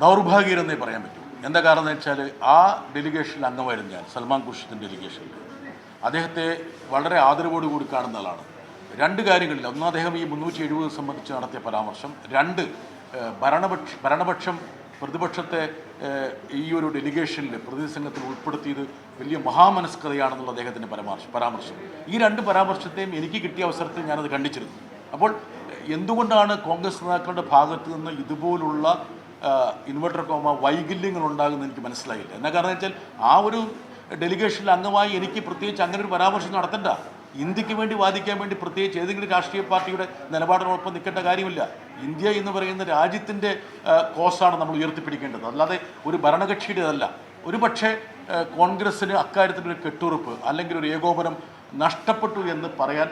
ദൗർഭാഗ്യരെന്നേ പറയാൻ പറ്റൂ. എന്താ കാരണം എന്ന് വെച്ചാൽ ആ ഡെലിഗേഷനിൽ അംഗമായിരുന്നു ഞാൻ, സൽമാൻ ഖുർഷിദിൻ്റെ ഡെലിഗേഷനിൽ. അദ്ദേഹത്തെ വളരെ ആദരവോടുകൂടി കാണുന്ന ആളാണ്. രണ്ട് കാര്യങ്ങളില്ല. ഒന്ന്, അദ്ദേഹം ഈ 370 സംബന്ധിച്ച് നടത്തിയ പരാമർശം. രണ്ട്, ഭരണപക്ഷം പ്രതിപക്ഷത്തെ ഈ ഒരു ഡെലിഗേഷനിൽ പ്രതിനിധി സംഘത്തിൽ ഉൾപ്പെടുത്തിയത് വലിയ മഹാമനസ്കതയാണെന്നുള്ള അദ്ദേഹത്തിൻ്റെ പരാമർശം. ഈ രണ്ട് പരാമർശത്തെയും എനിക്ക് കിട്ടിയ അവസരത്തിൽ ഞാനത് ഖണ്ഡിച്ചിരുന്നു. അപ്പോൾ എന്തുകൊണ്ടാണ് കോൺഗ്രസ് നേതാക്കളുടെ ഭാഗത്തു നിന്ന് ഇതുപോലുള്ള ഇൻവെർട്ടർ കോമ വൈകല്യങ്ങൾ ഉണ്ടാകുന്നത് എനിക്ക് മനസ്സിലായില്ല. എന്നാ കാരണം വെച്ചാൽ ആ ഒരു ഡെലിഗേഷനിൽ അംഗമായി എനിക്ക് പ്രത്യേകിച്ച് അങ്ങനെ ഒരു പരാമർശം നടത്തണ്ട. ഇന്ത്യക്ക് വേണ്ടി വാദിക്കാൻ വേണ്ടി പ്രത്യേകിച്ച് ഏതെങ്കിലും രാഷ്ട്രീയ പാർട്ടിയുടെ നിലപാടിനോടൊപ്പം നിൽക്കേണ്ട കാര്യമില്ല. ഇന്ത്യ എന്ന് പറയുന്ന രാജ്യത്തിൻ്റെ കോസാണ് നമ്മൾ ഉയർത്തിപ്പിടിക്കേണ്ടത്, അല്ലാതെ ഒരു ഭരണകക്ഷിയുടേതല്ല. ഒരു പക്ഷേ കോൺഗ്രസ്സിന് അക്കാര്യത്തിലൊരു കെട്ടുറപ്പ് അല്ലെങ്കിൽ ഒരു ഏകോപനം നഷ്ടപ്പെട്ടു എന്ന് പറയാൻ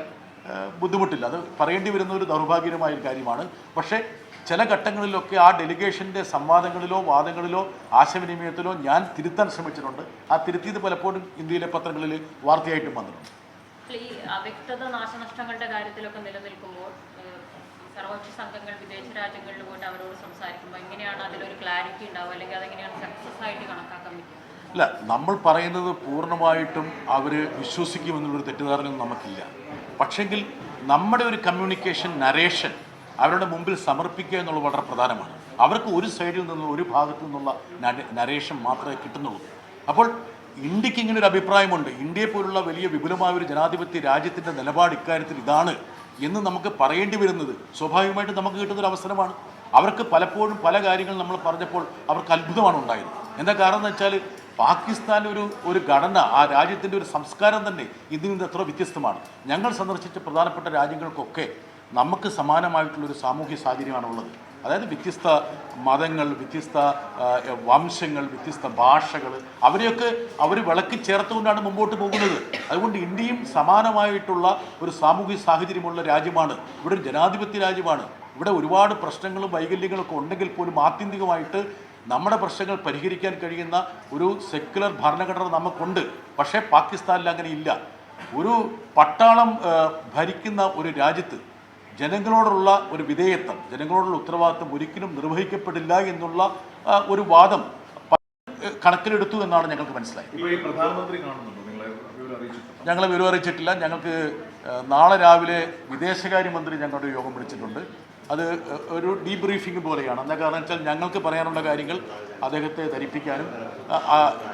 ബുദ്ധിമുട്ടില്ല. അത് പറയേണ്ടി വരുന്ന ഒരു ദൗർഭാഗ്യകരമായ ഒരു കാര്യമാണ്. പക്ഷേ ചില ഘട്ടങ്ങളിലൊക്കെ ആ ഡെലിഗേഷൻ്റെ സംവാദങ്ങളിലോ വാദങ്ങളിലോ ആശയവിനിമയത്തിലോ ഞാൻ തിരുത്താൻ ശ്രമിച്ചിട്ടുണ്ട്. ആ തിരുത്തിയത് പലപ്പോഴും ഇന്ത്യയിലെ പത്രങ്ങളിൽ വാർത്തയായിട്ടും വന്നിട്ടുണ്ട്. ഈ അവ്യക്തത നാശനഷ്ടങ്ങളുടെ കാര്യത്തിലൊക്കെ നിലനിൽക്കുമ്പോൾ സർവകക്ഷി സംഘങ്ങൾ വിദേശ രാജ്യങ്ങളിൽ പോയിട്ട് അവരോട് സംസാരിക്കുമ്പോൾ എങ്ങനെയാണ് അതിലൊരു ക്ലാരിറ്റി ഉണ്ടാവുക, അല്ലെങ്കിൽ അതെങ്ങനെയാണ് സക്സസ് ആയിട്ട് കണക്കാക്കാൻ പറ്റുക? അല്ല, നമ്മൾ പറയുന്നത് പൂർണ്ണമായിട്ടും അവർ വിശ്വസിക്കുമെന്നുള്ളൊരു തെറ്റിദ്ധാരണയൊന്നും നമുക്കില്ല. പക്ഷെങ്കിൽ നമ്മുടെ ഒരു കമ്മ്യൂണിക്കേഷൻ നരേഷൻ അവരുടെ മുമ്പിൽ സമർപ്പിക്കുക എന്നുള്ളത് വളരെ പ്രധാനമാണ്. അവർക്ക് ഒരു സൈഡിൽ നിന്നുള്ള ഒരു ഭാഗത്തു നിന്നുള്ള നരേഷൻ മാത്രമേ കിട്ടുന്നുള്ളൂ. അപ്പോൾ ഇന്ത്യക്ക് ഇങ്ങനെ ഒരു അഭിപ്രായമുണ്ട്, ഇന്ത്യയെ പോലുള്ള വലിയ വിപുലമായ ഒരു ജനാധിപത്യ രാജ്യത്തിൻ്റെ നിലപാട് ഇക്കാര്യത്തിൽ ഇതാണ് എന്ന് നമുക്ക് പറയേണ്ടി വരുന്നത് സ്വാഭാവികമായിട്ട് നമുക്ക് കിട്ടുന്നൊരു അവസരമാണ്. അവർക്ക് പലപ്പോഴും പല കാര്യങ്ങൾ നമ്മൾ പറഞ്ഞപ്പോൾ അവർക്ക് അത്ഭുതമാണ് ഉണ്ടായത്. എന്താ കാരണം എന്ന് വെച്ചാൽ പാകിസ്ഥാൻ ഒരു ഘടന, ആ രാജ്യത്തിൻ്റെ ഒരു സംസ്കാരം തന്നെ ഇതിൽ നിന്ന് എത്ര വ്യത്യസ്തമാണ്. ഞങ്ങൾ സന്ദർശിച്ച പ്രധാനപ്പെട്ട രാജ്യങ്ങൾക്കൊക്കെ നമുക്ക് സമാനമായിട്ടുള്ളൊരു സാമൂഹ്യ സാഹചര്യമാണുള്ളത്. അതായത് വ്യത്യസ്ത മതങ്ങൾ, വ്യത്യസ്ത വംശങ്ങൾ, വ്യത്യസ്ത ഭാഷകൾ, അവരെയൊക്കെ അവർ വിളക്കി ചേർത്തുകൊണ്ടാണ് മുമ്പോട്ട് പോകുന്നത്. അതുകൊണ്ട് ഇന്ത്യയും സമാനമായിട്ടുള്ള ഒരു സാമൂഹ്യ സാഹചര്യമുള്ള രാജ്യമാണ്. ഇവിടെ ഒരു ജനാധിപത്യ രാജ്യമാണ്. ഇവിടെ ഒരുപാട് പ്രശ്നങ്ങളും വൈകല്യങ്ങളൊക്കെ ഉണ്ടെങ്കിൽ പോലും ആത്യന്തികമായിട്ട് നമ്മുടെ പ്രശ്നങ്ങൾ പരിഹരിക്കാൻ കഴിയുന്ന ഒരു സെക്യുലർ ഭരണഘടന നമുക്കുണ്ട്. പക്ഷേ പാകിസ്ഥാനിൽ അങ്ങനെ ഇല്ല. ഒരു പട്ടാളം ഭരിക്കുന്ന ഒരു രാജ്യത്ത് ജനങ്ങളോടുള്ള ഒരു വിധേയത്വം, ജനങ്ങളോടുള്ള ഉത്തരവാദിത്വം ഒരിക്കലും നിർവഹിക്കപ്പെടില്ല എന്നുള്ള ഒരു വാദം കണക്കിലെടുത്തു എന്നാണ് ഞങ്ങൾക്ക് മനസ്സിലായത്. ഞങ്ങളെ വിവരം അറിയിച്ചിട്ടില്ല. ഞങ്ങൾക്ക് നാളെ രാവിലെ വിദേശകാര്യമന്ത്രി ഞങ്ങളുടെ യോഗം വിളിച്ചിട്ടുണ്ട്. അത് ഒരു ഡീബ്രീഫിംഗ് പോലെയാണ്. എന്താ കാരണം വെച്ചാൽ ഞങ്ങൾക്ക് പറയാനുള്ള കാര്യങ്ങൾ അദ്ദേഹത്തെ ധരിപ്പിക്കാനും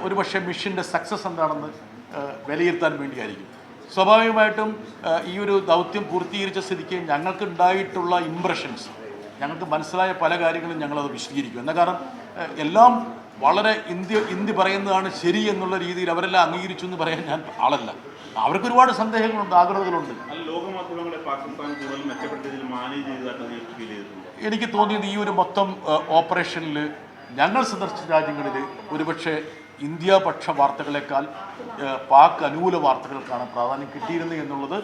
ഒരുപക്ഷെ മിഷൻ്റെ സക്സസ് എന്താണെന്ന് വിലയിരുത്താൻ വേണ്ടിയായിരിക്കും. സ്വാഭാവികമായിട്ടും ഈ ഒരു ദൗത്യം പൂർത്തീകരിച്ച സ്ഥിതിക്ക് ഞങ്ങൾക്ക് ഉണ്ടായിട്ടുള്ള ഇംപ്രഷൻസ്, ഞങ്ങൾക്ക് മനസ്സിലായ പല കാര്യങ്ങളും ഞങ്ങളത് വിശദീകരിക്കും. എന്താ കാരണം എല്ലാം വളരെ ഇന്ത്യ പറയുന്നതാണ് ശരി എന്നുള്ള രീതിയിൽ അവരെല്ലാം അംഗീകരിച്ചു എന്ന് പറയാൻ ഞാൻ ആളല്ല. അവർക്ക് ഒരുപാട് സന്ദേഹങ്ങളുണ്ട്, ആഗ്രഹങ്ങളുണ്ട്. എനിക്ക് തോന്നിയത് ഈ ഒരു മൊത്തം ഓപ്പറേഷനിൽ ഞങ്ങൾ സന്ദർശിച്ച രാജ്യങ്ങളിൽ ഒരുപക്ഷെ ഇന്ത്യ പക്ഷ വാർത്തകളെക്കാൾ പാക് അനുകൂല വാർത്തകൾക്കാണ് പ്രാധാന്യം കിട്ടിയിരുന്നത് എന്നുള്ളത്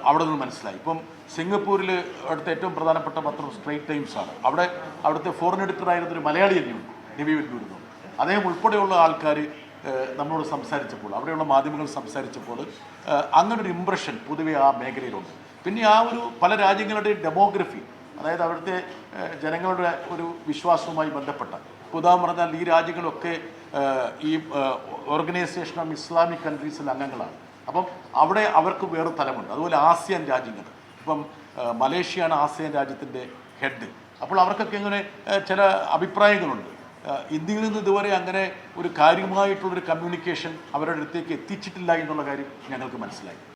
അവിടെ നിന്ന് മനസ്സിലായി. ഇപ്പം സിംഗപ്പൂരിൽ അവിടുത്തെ ഏറ്റവും പ്രധാനപ്പെട്ട പത്രം സ്ട്രെയിറ്റ് ടൈംസ് ആണ്. അവിടുത്തെ ഫോറിൻ എഡിറ്ററായിരുന്നൊരു മലയാളി തന്നെയുണ്ട്, നബി വല്ലൂരിന്ന്. അദ്ദേഹം ഉൾപ്പെടെയുള്ള ആൾക്കാർ നമ്മളോട് സംസാരിച്ചപ്പോൾ, അവിടെയുള്ള മാധ്യമങ്ങൾ സംസാരിച്ചപ്പോൾ അങ്ങനൊരു ഇംപ്രഷൻ പൊതുവെ ആ മേഖലയിലുണ്ട്. പിന്നെ ആ ഒരു പല രാജ്യങ്ങളുടെയും ഡെമോഗ്രഫി, അതായത് അവിടുത്തെ ജനങ്ങളുടെ ഒരു വിശ്വാസവുമായി ബന്ധപ്പെട്ട, ഉദാഹരണം പറഞ്ഞാൽ ഈ രാജ്യങ്ങളൊക്കെ ഈ ഓർഗനൈസേഷൻ ഓഫ് ഇസ്ലാമിക് കൺട്രീസിൽ അംഗങ്ങളാണ്. അപ്പം അവിടെ അവർക്ക് വേറെ തലമുണ്ട്. അതുപോലെ ആസിയാൻ രാജ്യങ്ങൾ, ഇപ്പം മലേഷ്യയാണ് ആസിയാൻ രാജ്യത്തിൻ്റെ ഹെഡ്. അപ്പോൾ അവർക്കൊക്കെ ഇങ്ങനെ ചില അഭിപ്രായങ്ങളുണ്ട്. ഇന്ത്യയിൽ നിന്ന് ഇതുവരെ അങ്ങനെ ഒരു കാര്യമായിട്ടുള്ളൊരു കമ്മ്യൂണിക്കേഷൻ അവരുടെ അടുത്തേക്ക് എത്തിച്ചിട്ടില്ല എന്നുള്ള കാര്യം ഞങ്ങൾക്ക് മനസ്സിലായി.